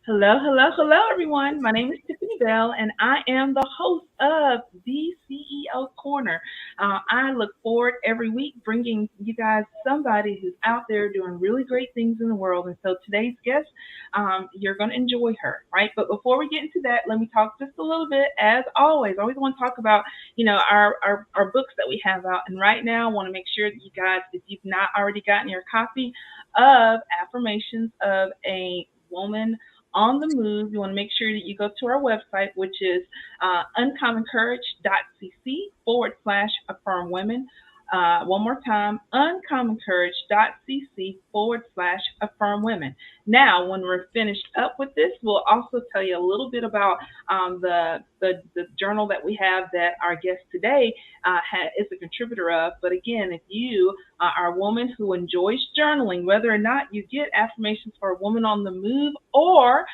Hello, hello, hello, everyone. My name is Tiffany Bell, and I am the host of the CEO Corner. I look forward every week bringing you guys somebody who's out there doing really great things in the world. And so today's guest, you're going to enjoy her, right? But before we get into that, let me talk just a little bit. As always, I always want to talk about, our books that we have out. And right now, I want to make sure that you guys, if you've not already gotten your copy of Affirmations of a Woman on the move, you want to make sure that you go to our website, which is uncommoncourage.cc /affirm women. One more time, uncommoncourage.cc /affirm women. Now, when we're finished up with this, we'll also tell you a little bit about the journal that we have that our guest today is a contributor of. But again, if you are a woman who enjoys journaling, whether or not you get affirmations for a woman on the move or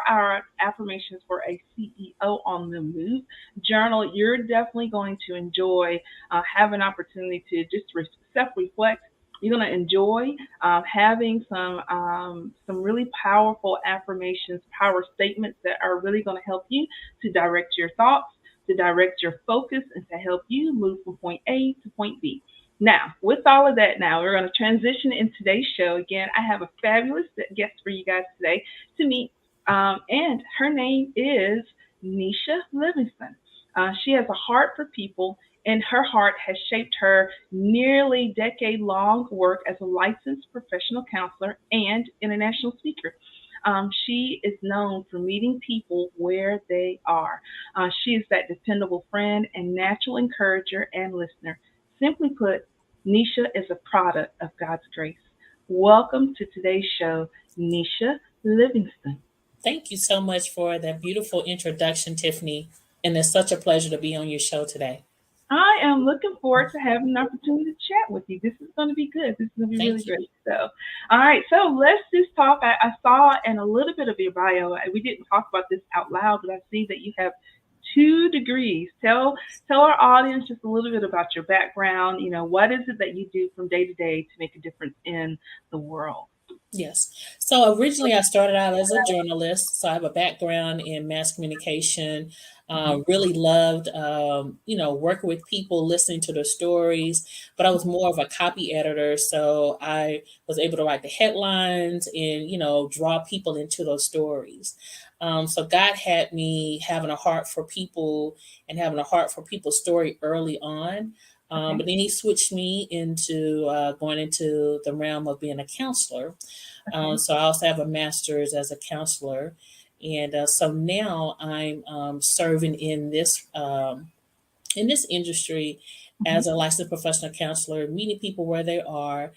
our affirmations for a CEO on the move journal, you're definitely going to enjoy have an opportunity to just self-reflect. You're going to enjoy having some really powerful affirmations, power statements that are really going to help you to direct your thoughts, to direct your focus, and to help you move from point A to point B. Now, with all of that, now we're going to transition in today's show. Again, I have a fabulous guest for you guys today to meet, and her name is Nishia Livingston. She has a heart for people, and her heart has shaped her nearly decade long work as a licensed professional counselor and international speaker. She is known for meeting people where they are. She is that dependable friend and natural encourager and listener. Simply put, Nisha is a product of God's grace. Welcome to today's show, Nisha Livingston. Thank you so much for that beautiful introduction, Tiffany. And it's such a pleasure to be on your show today. I am looking forward to having an opportunity to chat with you. This is going to be good. This is going to be really Thank you. great. So, all right. So let's just talk. I saw in a little bit of your bio. We didn't talk about this out loud, but I see that you have 2 degrees. Tell our audience just a little bit about your background. What is it that you do from day to day to make a difference in the world? Yes. So originally, I started out as a journalist. So I have a background in mass communication. Mhm. Really loved, working with people, listening to their stories. But I was more of a copy editor, so I was able to write the headlines and draw people into those stories. So God had me having a heart for people and having a heart for people's story early on. Okay. But then He switched me into going into the realm of being a counselor. Okay. So I also have a master's as a counselor, and so now I'm serving in this industry Mhm. as a licensed professional counselor, meeting people where they are,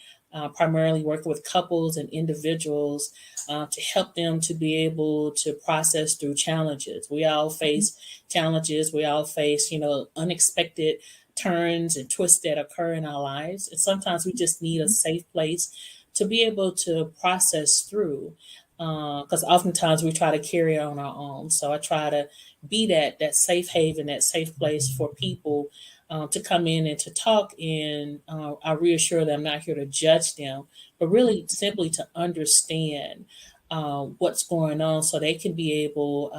primarily working with couples and individuals to help them to be able to process through challenges. We all Mhm. face challenges. We all face, unexpected turns and twists that occur in our lives. And sometimes we just need a Mhm. safe place to be able to process through. Because oftentimes we try to carry it on our own. So I try to be that safe haven, that safe place for people to come in and to talk. And I reassure them I'm not here to judge them, but Mhm. really simply to understand what's going on so they can be able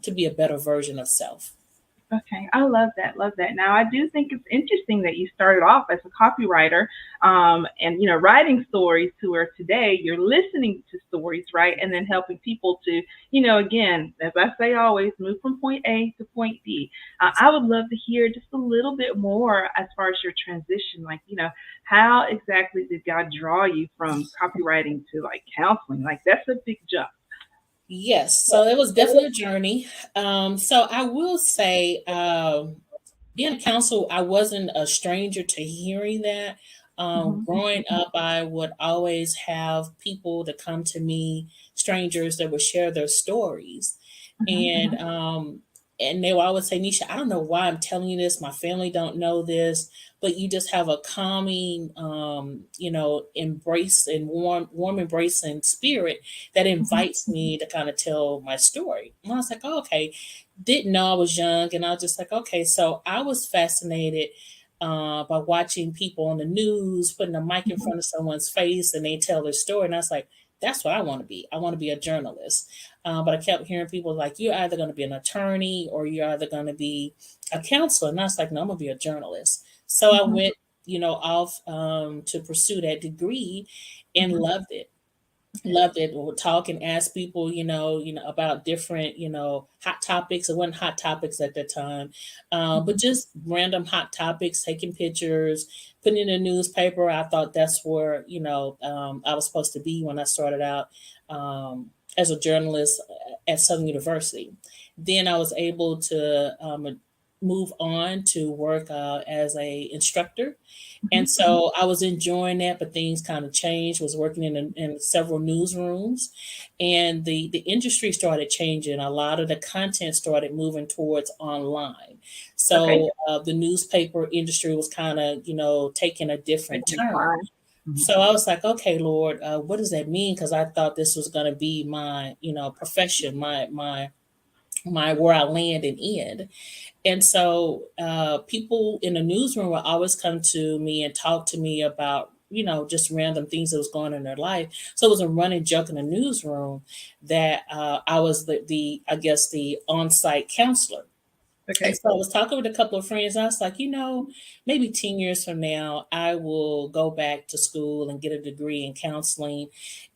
to be a better version of self. Okay, I love that. Love that. Now, I do think it's interesting that you started off as a copywriter, and writing stories to where today you're listening to stories, right, and then helping people to, again, as I say always, move from point A to point B. I would love to hear just a little bit more as far as your transition, like, how exactly did God draw you from copywriting to like counseling? Like, that's a big jump. Yes, so it was definitely a journey. So I will say, being a counselor, I wasn't a stranger to hearing that. Hmm. Growing up, I would always have people to come to me, strangers that would share their stories, Hmm. and Hmm. um, and they would always say, "Nisha, I don't know why I'm telling you this. My family don't know this, but you just have a calming, embrace and warm embracing spirit that Hmm. invites me to kind of tell my story." And I was like, oh, okay, didn't know I was young, and I was just like, okay. So I was fascinated by watching people on the news putting a mic in Hmm. front of someone's face and they tell their story, and I was like, that's what I want to be. I want to be a journalist. But I kept hearing people like, you're either going to be an attorney or you're either going to be a counselor. And I was like, no, I'm going to be a journalist. So I Mhm. went, off to pursue that degree and Mhm. Okay. loved it. We'll talk and ask people, about different, hot topics. It wasn't hot topics at that time, but Mhm. just random hot topics, taking pictures, putting in a newspaper. I thought that's where, I was supposed to be when I started out as a journalist at Southern University. Then I was able to move on to work as a instructor, and Mhm. so I was enjoying that, but things kind of changed. Was working in several newsrooms, and the industry started changing. A lot of the content started moving towards online. Okay. So the newspaper industry was kind of taking a different Taking turn. decline. Mhm. So I was like, okay, Lord, what does that mean? Because I thought this was going to be my profession, my where I land and end. And so people in the newsroom will always come to me and talk to me about, just random things that was going on in their life. So it was a running joke in the newsroom that I was the I guess the on-site counselor. And Okay. so I was talking with a couple of friends. And I was like, maybe 10 years from now, I will go back to school and get a degree in counseling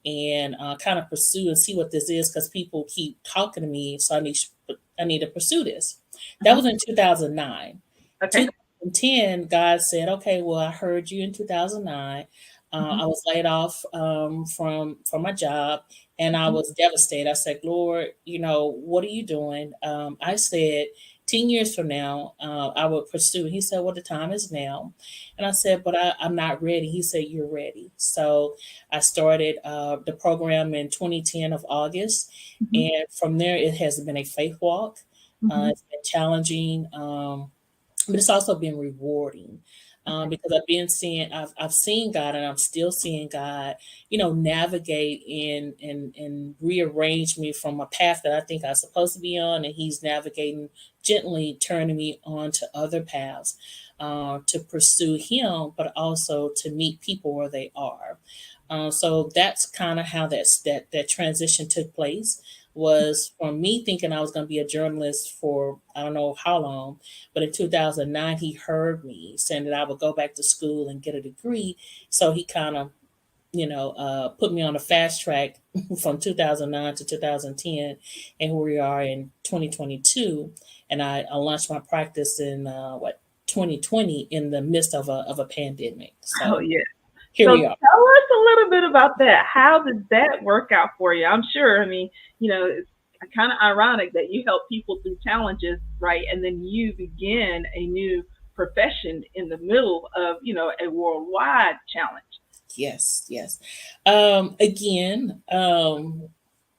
and kind of pursue and see what this is because people keep talking to me. So I need to pursue this. That Mhm. was in 2009. Okay. 2010, God said, okay, well, I heard you in 2009. Mhm. I was laid off from my job and I Mhm. was devastated. I said, Lord, what are you doing? I said, 10 years from now, I would pursue. He said, well, the time is now. And I said, but I'm not ready. He said, you're ready. So I started the program in 2010 of August. Mhm. And from there, it has been a faith walk. Mhm. It's been challenging, but it's also been rewarding Okay. because I've seen God and I'm still seeing God, navigate and rearrange me from a path that I think I'm supposed to be on, and He's navigating gently, turning me on to other paths to pursue Him, but also to meet people where they are. So that's kind of how that transition took place. Was from me thinking I was going to be a journalist for I don't know how long, but in 2009, he heard me saying that I would go back to school and get a degree. So he kind of, put me on a fast track from 2009 to 2010. And here we are in 2022. And I launched my practice in 2020 in the midst of a pandemic. Oh So yeah. here So we are. tell us a little bit about that. How did that work out for you? I'm sure. I mean, it's kind of ironic that you help people through challenges, right? And then you begin a new profession in the middle of, a worldwide challenge. Yes, yes. Again,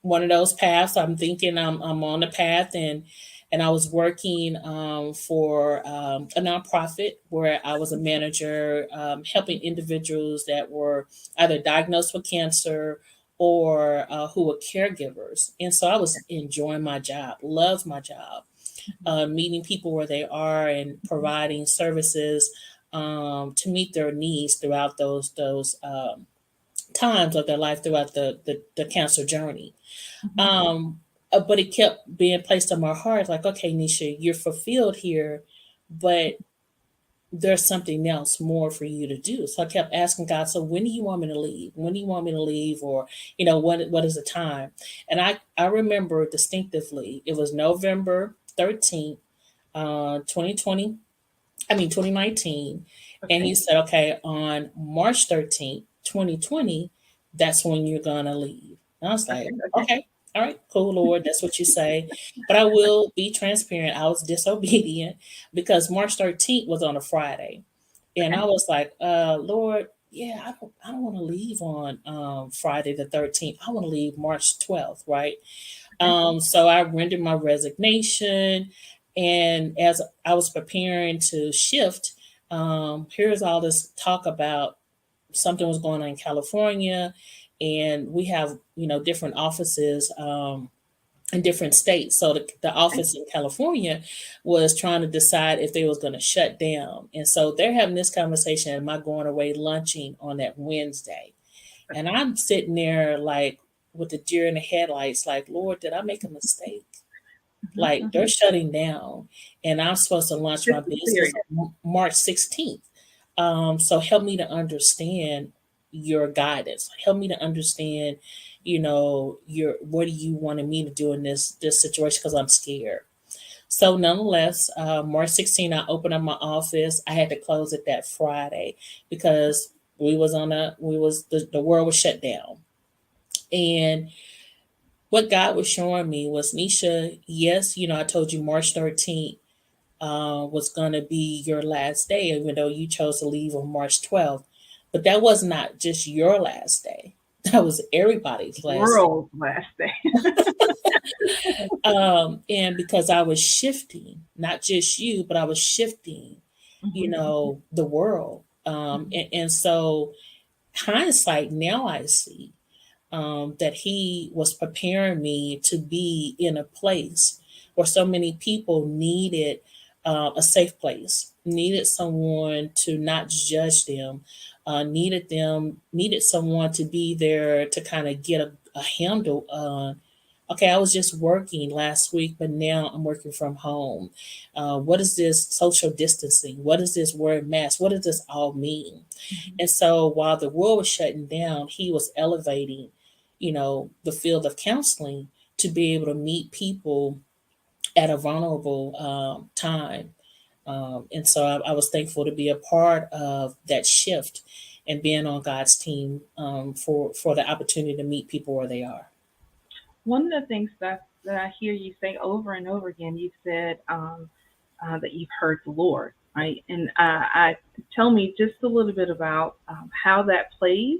one of those paths. I'm thinking I'm on the path, and I was working for a nonprofit where I was a manager, helping individuals that were either diagnosed with cancer or who were caregivers. And so I was enjoying my job, loved my job, meeting people where they are and providing services to meet their needs throughout those times of their life throughout the cancer journey. Mhm. But it kept being placed on my heart, like, okay, Nisha, you're fulfilled here, but there's something else more for you to do. So I kept asking God, so when do you want me to leave? When do you want me to leave? Or, what is the time? And I remember distinctively, it was November 13th, 2020, 2019. And Okay. he said, okay, on March 13th, 2020, that's when you're going to leave. And I was Okay. like, Okay. okay, all right, cool, Lord, that's what you say. But I will be transparent. I was disobedient because March 13th was on a Friday. And Okay. I was like, Lord, yeah, I don't want to leave on Friday the 13th. I want to leave March 12th, right? Okay. So I rendered my resignation. And as I was preparing to shift, here's all this talk about something was going on in California. And we have, different offices in different states. So the Okay. office in California was trying to decide if they was going to shut down. And so they're having this conversation, am I going away lunching on that Wednesday? And I'm sitting there like with the deer in the headlights, like, Lord, did I make a mistake? Like they're Mhm. shutting down, and I'm supposed to launch Just my be business serious. on March 16th. So help me to understand your guidance. Help me to understand, your what do you wanted me to do in this situation because I'm scared. So nonetheless, March 16th, I opened up my office. I had to close it that Friday because the world was shut down. And what God was showing me was, Nisha, yes, I told you March 13th was going to be your last day, even though you chose to leave on March 12th. But that was not just your last day. That was everybody's last day. World's last day. And because I was shifting, not just you, but I was shifting, Mhm. the world. Mhm. And so hindsight, now I see that he was preparing me to be in a place where so many people needed a safe place, needed someone to not judge them, needed someone to be there to kind of get a handle on. Okay, I was just working last week, but now I'm working from home. What is this social distancing? What is this word mask? What does this all mean? Mhm. And so while the world was shutting down, he was elevating, the field of counseling to be able to meet people at a vulnerable time. And so I was thankful to be a part of that shift and being on God's team for the opportunity to meet people where they are. One of the things that I hear you say over and over again, you said that you've heard the Lord, right? And I tell me just a little bit about how that plays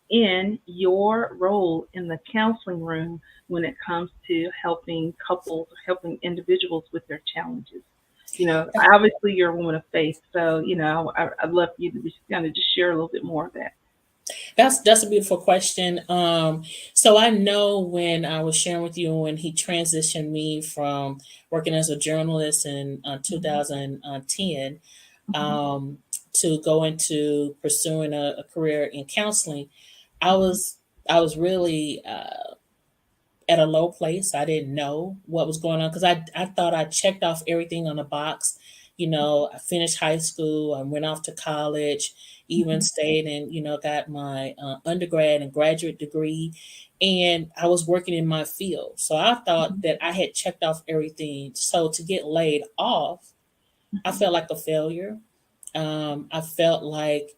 in your role in the counseling room when it comes to helping couples, helping individuals with their challenges. Obviously you're a woman of faith, so I'd love for you to just kind of just share a little bit more of that. That's a beautiful question. So I know when I was sharing with you when he transitioned me from working as a journalist in Mhm. 2010 Mhm. um, to go into pursuing a career in counseling, I Mhm. was I was really at a low place. I didn't know what was going on because I thought I checked off everything on the box. I finished high school, I went off to college, even Mhm. stayed and, got my undergrad and graduate degree. And I was working in my field. So I thought Mhm. that I had checked off everything. So to get laid off, I Mhm. felt like a failure. I felt like,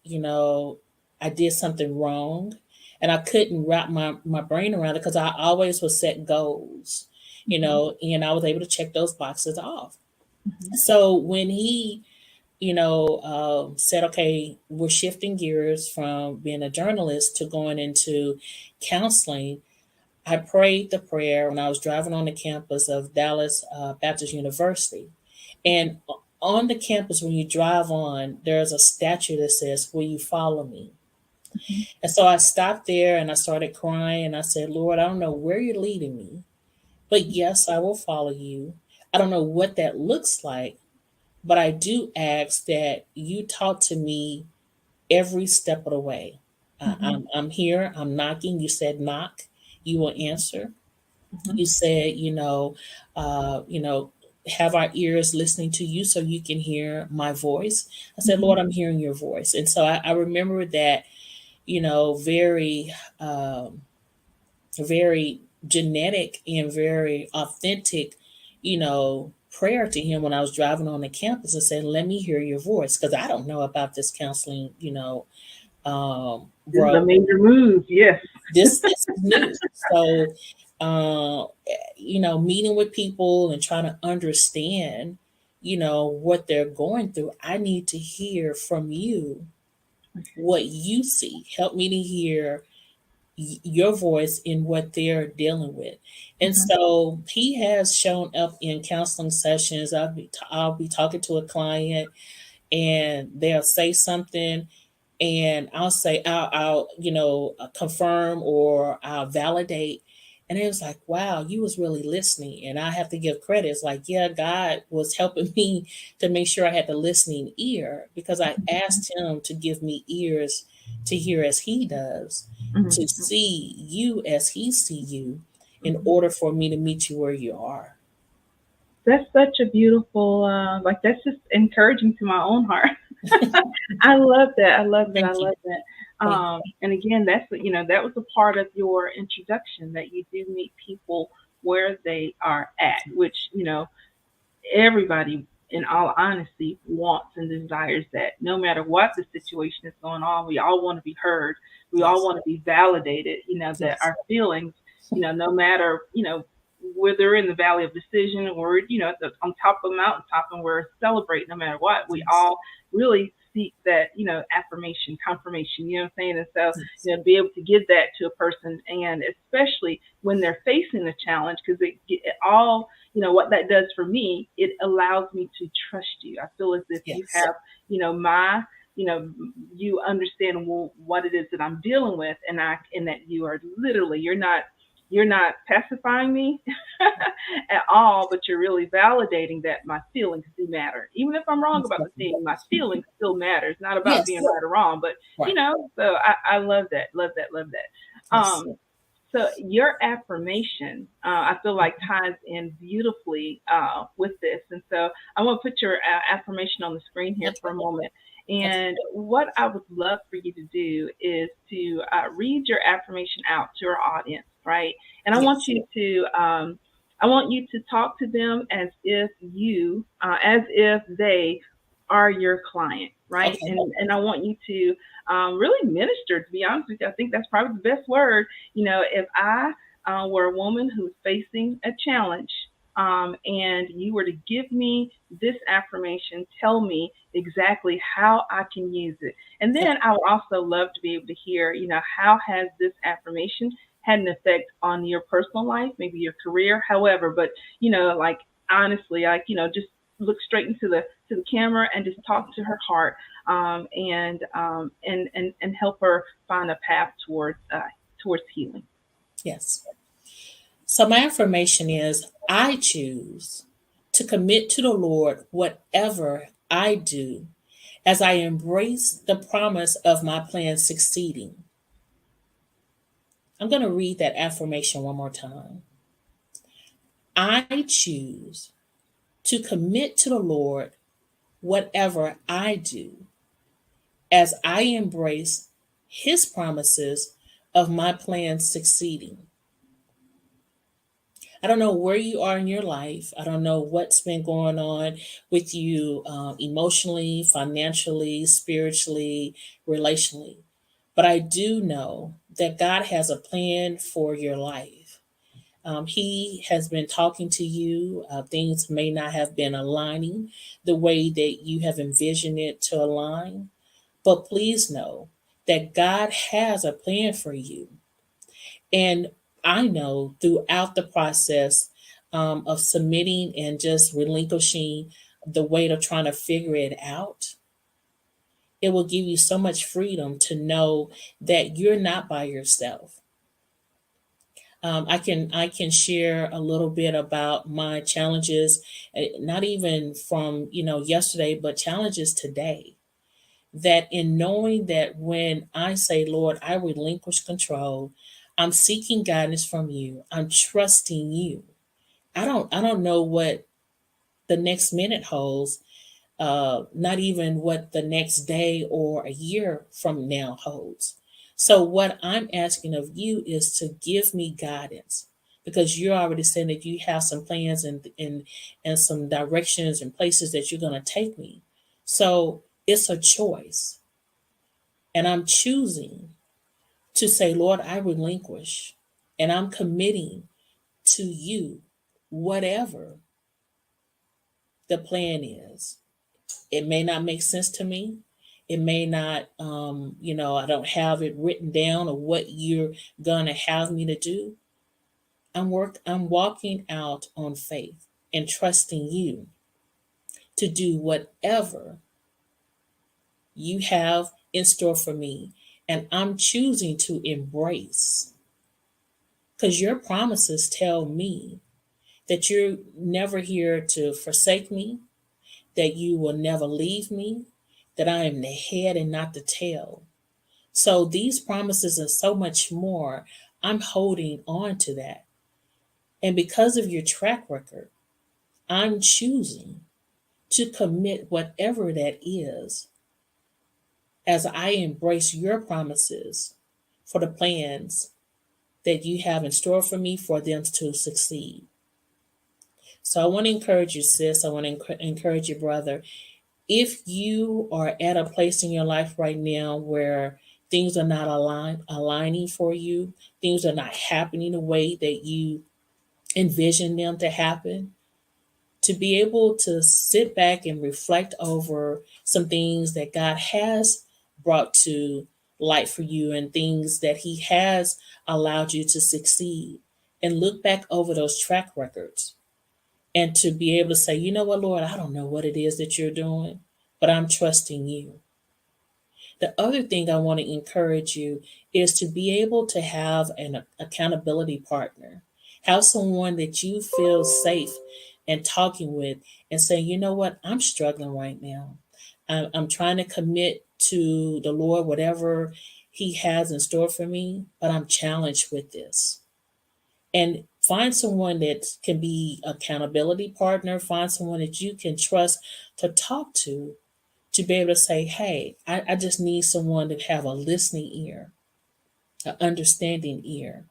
I did something wrong and I couldn't wrap my brain around it because I always would set goals, Mhm. and I was able to check those boxes off. Mhm. So when he, said, okay, we're shifting gears from being a journalist to going into counseling, I prayed the prayer when I was driving on the campus of Dallas Baptist University. And on the campus, when you drive on, there's a statue that says, will you follow me? Mhm. And so I stopped there and I started crying. And I said, Lord, I don't know where you're leading me, but yes, I will follow you. I don't know what that looks like, but I do ask that you talk to me every step of the way. Mhm. I'm here, I'm knocking. You said knock, you will answer. Mhm. You said, have our ears listening to you so you can hear my voice. I said, Mhm. Lord, I'm hearing your voice. And so I remember that, very, very genetic and very authentic, prayer to him when I was driving on the campus and said, let me hear your voice. Because I don't know about this counseling, This is a world. major move. Yes. This is new. So, uh, meeting with people and trying to understand, what they're going through. I need to hear from you Okay. what you see. Help me to hear your voice in what they're dealing with. And Mhm. so he has shown up in counseling sessions. I'll be talking to a client and they'll say something and I'll say I'll confirm or I'll validate. And it was like, wow, you was really listening. And I have to give credit. It's like, yeah, God was helping me to make sure I had the listening ear because I asked him to give me ears to hear as he does. Mhm. to see you as He see you in order for me to meet you where you are. That's such a beautiful, like that's just encouraging to my own heart. I love that. I love that. I Thank you. love that. Thank you. And again, that was a part of your introduction that you do meet people where they are at, which, everybody, in all honesty, wants and desires that no matter what the situation is going on, we all want to be heard. We all Yes. want to be validated, that Yes. our feelings, no matter, whether in the valley of decision or, on top of the mountaintop and we're celebrating no matter what, we Yes. all really seek that, affirmation, confirmation, you know what I'm saying? And so, Yes. be able to give that to a person, and especially when they're facing a challenge, because it all, what that does for me, it allows me to trust you. I feel as if you Yes. have, my, you know you understand what it is that I'm dealing with, and that you are literally, you're not pacifying me at all, but you're really validating that my feelings do matter. Even if I'm wrong Most about the definitely. thing, my feelings still matter. It's not about being Yes. right or wrong, but Right. so I love that, love that, love that. Yes. So your affirmation, I feel like ties in beautifully with this, and so I want to put your affirmation on the screen here for Okay. a moment. Okay. And what I would love for you to do is to read your affirmation out to our audience, right? And Yes. I want you to talk to them as if they are your client, right? Okay. And I want you to really minister. To be honest with you, I think that's probably the best word. If I were a woman who's facing a challenge, and you were to give me this affirmation, tell me exactly how I can use it. And Okay. then I would also love to be able to hear, how has this affirmation had an effect on your personal life, maybe your career, however. But like honestly, like just look straight into the camera and just talk to her heart, and help her find a path towards healing. Yes. So my affirmation is I choose to commit to the Lord whatever I do as I embrace the promise of my plan succeeding. I'm going to read that affirmation one more time. I choose to commit to the Lord whatever I do as I embrace His promises of my plan succeeding. I don't know where you are in your life. I don't know what's been going on with you emotionally, financially, spiritually, relationally. But I do know that God has a plan for your life. He has been talking to you. Things may not have been aligning the way that you have envisioned it to align. But please know that God has a plan for you. And I know throughout the process of submitting and just relinquishing the weight of trying to figure it out, it will give you so much freedom to know that you're not by yourself. I can share a little bit about my challenges, not even from yesterday, but challenges today. That in knowing that when I say, Lord, I relinquish control, I'm seeking guidance from you. I'm trusting you. I don't know what the next minute holds, not even what the next day or a year from now holds. So what I'm asking of you is to give me guidance because you're already saying that you have some plans and some directions and places that you're going to take me. So it's a choice. And I'm choosing to say, Lord, I relinquish and I'm committing to you, whatever the plan is. It may not make sense to me. It may not, I don't have it written down or what you're going to have me to do. I'm walking out on faith and trusting you to do whatever you have in store for me. And I'm choosing to embrace because your promises tell me that you're never here to forsake me, that you will never leave me, that I am the head and not the tail. So these promises and so much more, I'm holding on to that. And because of your track record, I'm choosing to commit whatever that is as I embrace your promises for the plans that you have in store for me for them to succeed. So I want to encourage you, sis. I want to encourage you, brother. If you are at a place in your life right now where things are not aligning for you, things are not happening the way that you envision them to happen, to be able to sit back and reflect over some things that God has brought to light for you and things that He has allowed you to succeed, and look back over those track records and to be able to say, you know what, Lord, I don't know what it is that you're doing, but I'm trusting you. The other thing I want to encourage you is to be able to have an accountability partner. Have someone that you feel safe and talking with and saying, you know what, I'm struggling right now. I'm trying to commit to the Lord, whatever He has in store for me, but I'm challenged with this. And find someone that can be accountability partner, find someone that you can trust to talk to be able to say, hey, I just need someone to have a listening ear, an understanding ear,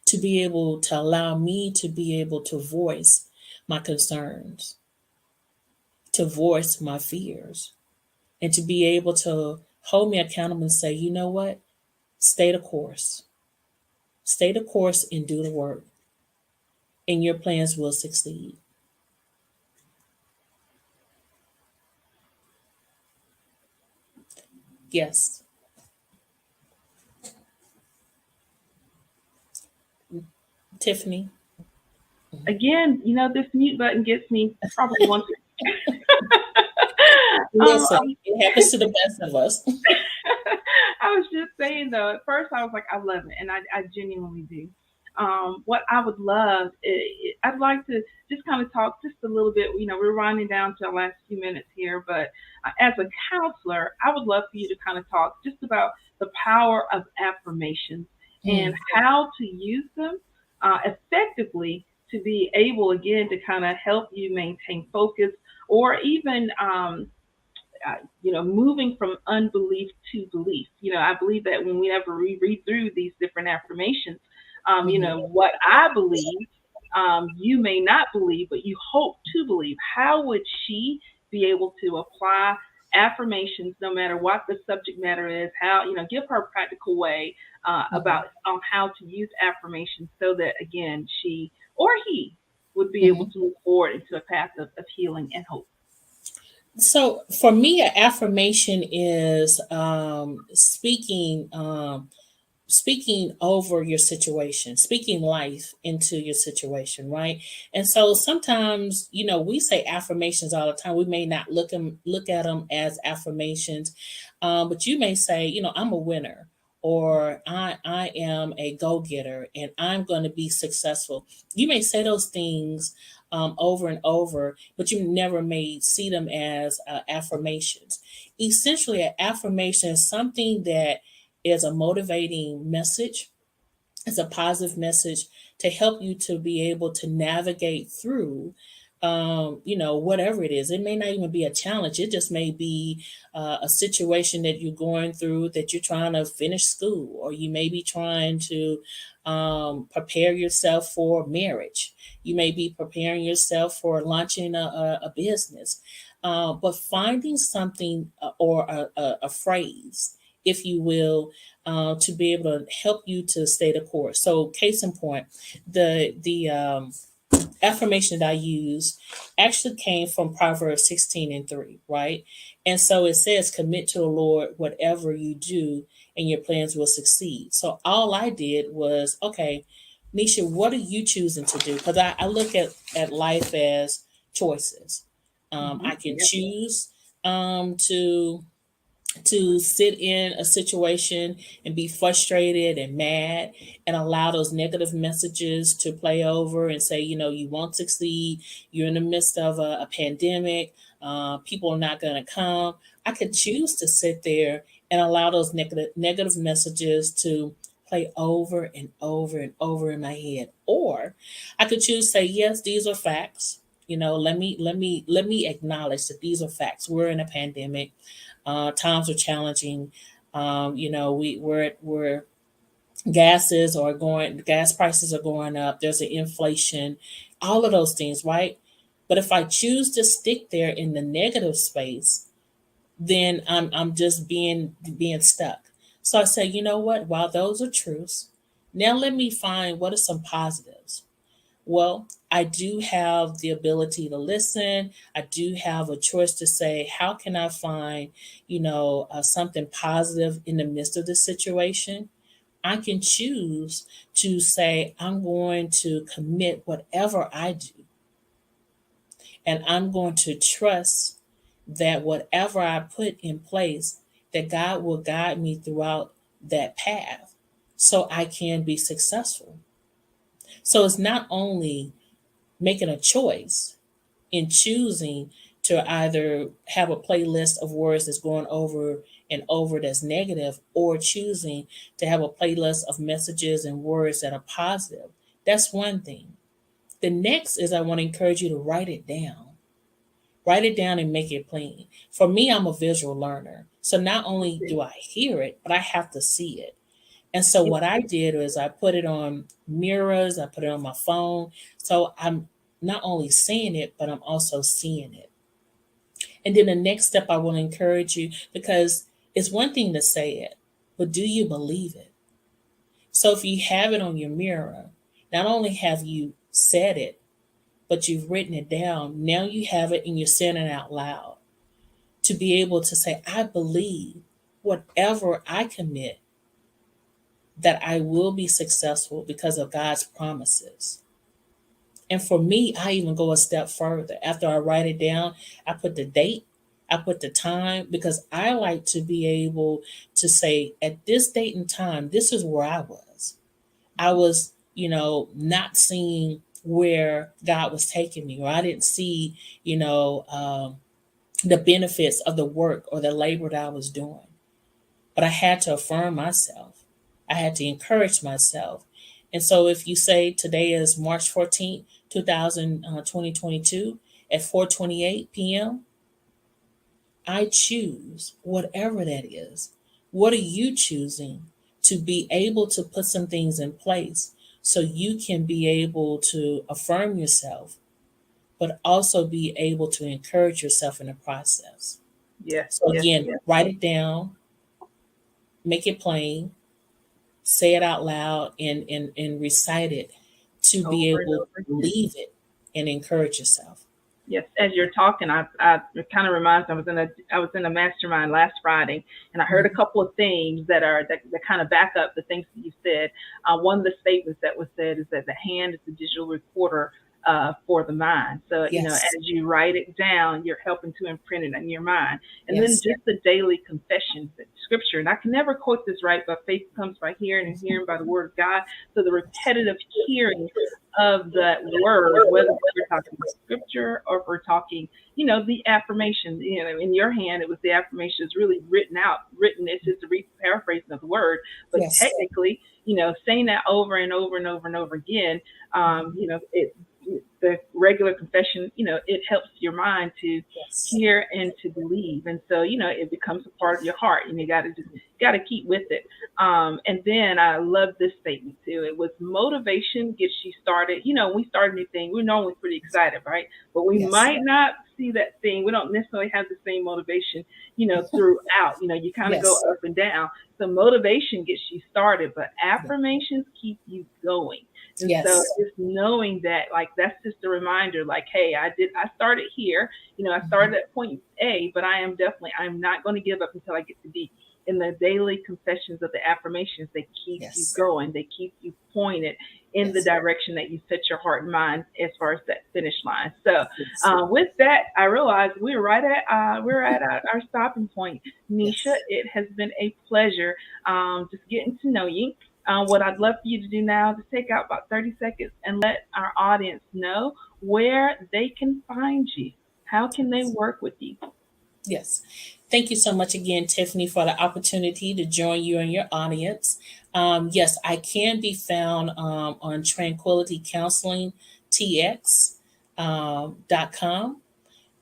to be able to allow me to be able to voice my concerns, to voice my fears, and to be able to hold me accountable and say, you know what? Stay the course. Stay the course and do the work, and your plans will succeed. Yes, Tiffany. Again, this mute button gets me probably once. Listen, Um, it happens to the best of us. I was just saying though, at first I was like, I love it, and I genuinely do. What I would love, I'd like to just kind of talk just a little bit. We're winding down to the last few minutes here, but as a counselor, I would love for you to kind of talk just about the power of affirmations and Mm, how to use them effectively to be able, again, to kind of help you maintain focus or even moving from unbelief to belief. I believe that whenever we read through these different affirmations, mhm. what I believe, you may not believe, but you hope to believe. How would she be able to apply affirmations no matter what the subject matter is? How, give her a practical way Mhm. about on how to use affirmations so that, again, she or he would be able Mhm. to move forward into a path of healing and hope. So for me, an affirmation is speaking over your situation, speaking life into your situation, right? And so sometimes, we say affirmations all the time. We may not look at them as affirmations, but you may say, I'm a winner, or I am a go getter, and I'm going to be successful. You may say those things over and over, but you never may see them as affirmations. Essentially, an affirmation is something that is a motivating message. It's a positive message to help you to be able to navigate through, whatever it is. It may not even be a challenge. It just may be a situation that you're going through, that you're trying to finish school, or you may be trying to prepare yourself for marriage. You may be preparing yourself for launching a business. But finding something or a phrase, if you will, to be able to help you to stay the course. So, case in point, the affirmation that I used actually came from Proverbs 16:3, right? And so it says, "Commit to the Lord whatever you do, and your plans will succeed." So all I did was, okay, Nisha, what are you choosing to do? Because I look at life as choices. I can Yep. choose to sit in a situation and be frustrated and mad and allow those negative messages to play over and say, you won't succeed. You're in the midst of a pandemic. People are not going to come. I could choose to sit there and allow those negative messages to play over and over and over in my head. Or I could choose to say, yes, these are facts. Let me acknowledge that these are facts. We're in a pandemic. Times are challenging. We're gas prices are going up. There's an inflation, all of those things, right? But if I choose to stick there in the negative space, then I'm just being stuck. So I say, you know what? While those are truths, now let me find what are some positives. Well, I do have the ability to listen. I do have a choice to say, how can I find, something positive in the midst of the situation? I can choose to say, I'm going to commit whatever I do, and I'm going to trust that whatever I put in place, that God will guide me throughout that path so I can be successful. So it's not only making a choice in choosing to either have a playlist of words that's going over and over that's negative, or choosing to have a playlist of messages and words that are positive. That's one thing. The next is, I want to encourage you to write it down. Write it down and make it plain. For me, I'm a visual learner. So not only do I hear it, but I have to see it. And so Yeah. what I did was I put it on mirrors, I put it on my phone. So I'm not only seeing it, but I'm also seeing it. And then the next step, I will encourage you, because it's one thing to say it, but do you believe it? So if you have it on your mirror, not only have you said it, but you've written it down. Now you have it and you're saying it out loud, to be able to say, I believe whatever I commit, that I will be successful because of God's promises. And for me, I even go a step further. After I write it down, I put the date, I put the time, because I like to be able to say, at this date and time, this is where I was. I was, not seeing where God was taking me, or I didn't see, the benefits of the work or the labor that I was doing. But I had to affirm myself. I had to encourage myself. And so if you say today is March 14th, 2022 at 4:28 p.m., I choose whatever that is. What are you choosing to be able to put some things in place so you can be able to affirm yourself, but also be able to encourage yourself in the process? Yes. So Yes. again, Yes. write it down, make it plain, say it out loud, and recite it, to be Over and able to over again. believe it and encourage yourself. Yes, as you're talking, I it kind of reminds me. I was in a mastermind last Friday, and I heard a Mhm. couple of themes that kind of back up the things that you said. One of the statements that was said is that the hand is the digital recorder for the mind. So Yes, as you write it down, you're helping to imprint it in your mind. And then yes, just the daily confessions, the scripture. And I can never quote this right, but faith comes by hearing, and hearing by the word of God. So the repetitive hearing of that word, whether we're talking scripture or if we're talking, the affirmation, in your hand, it was the affirmation is really written out, written. It's just a paraphrasing of the word, but yes, technically, saying that over and over and over and over again, the regular confession, it helps your mind to yes, hear and to believe. And so, it becomes a part of your heart, and you got to keep with it. And then I love this statement too. It was motivation gets you started. When we start a new thing, we're normally pretty excited, right? But we yes, might not see that thing. We don't necessarily have the same motivation, throughout. You kind of go yes, up and down. So motivation gets you started, but yes, affirmations keep you going. And so yes. just knowing that, like, that's just a reminder, like, hey, I started here, I Mhm. started at point A, but I'm not going to give up until I get to B. In the daily confessions of the affirmations, they keep you Yes, going. They keep you pointed in the yes, direction that you set your heart and mind as far as that finish line. So, yes, with that, I realized we're at our stopping point. Nisha, yes, it has been a pleasure just getting to know you. What I'd love for you to do now is take out about 30 seconds and let our audience know where they can find you. How can they yes. work with you? Yes. Thank you so much again, Tiffany, for the opportunity to join you and your audience. Yes, I can be found on Tranquility Counseling TX .com.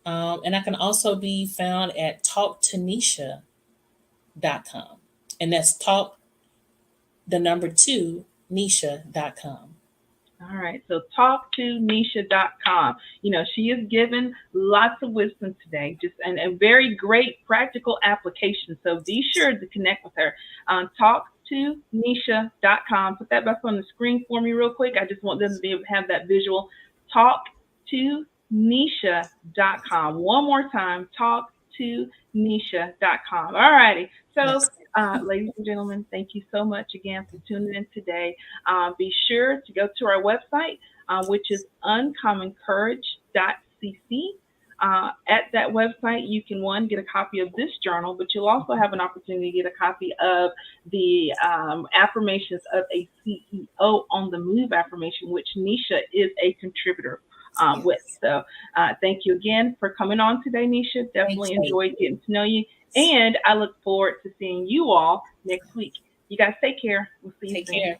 And I can also be found at talktonisha.com. And that's talk, the number two, Nisha.com. All right, so talktonisha.com. You know, she is given lots of wisdom today, just and a very great practical application. So be sure to connect with her on talktonisha.com. Put that back on the screen for me, real quick. I just want them to be able to have that visual. Talktonisha.com. One more time, talktonisha.com. All righty. So, Yes. ladies and gentlemen, thank you so much again for tuning in today. Be sure to go to our website, which is uncommoncourage.cc. At that website, you can one get a copy of this journal, but you'll also have an opportunity to get a copy of the affirmations of a CEO on the Move affirmation, which Nisha is a contributor with. Yes. So, thank you again for coming on today, Nisha. Thanks, Definitely enjoyed Faith. getting to know you, and I look forward to seeing you all next week. You guys take care. We'll see you Take soon. care.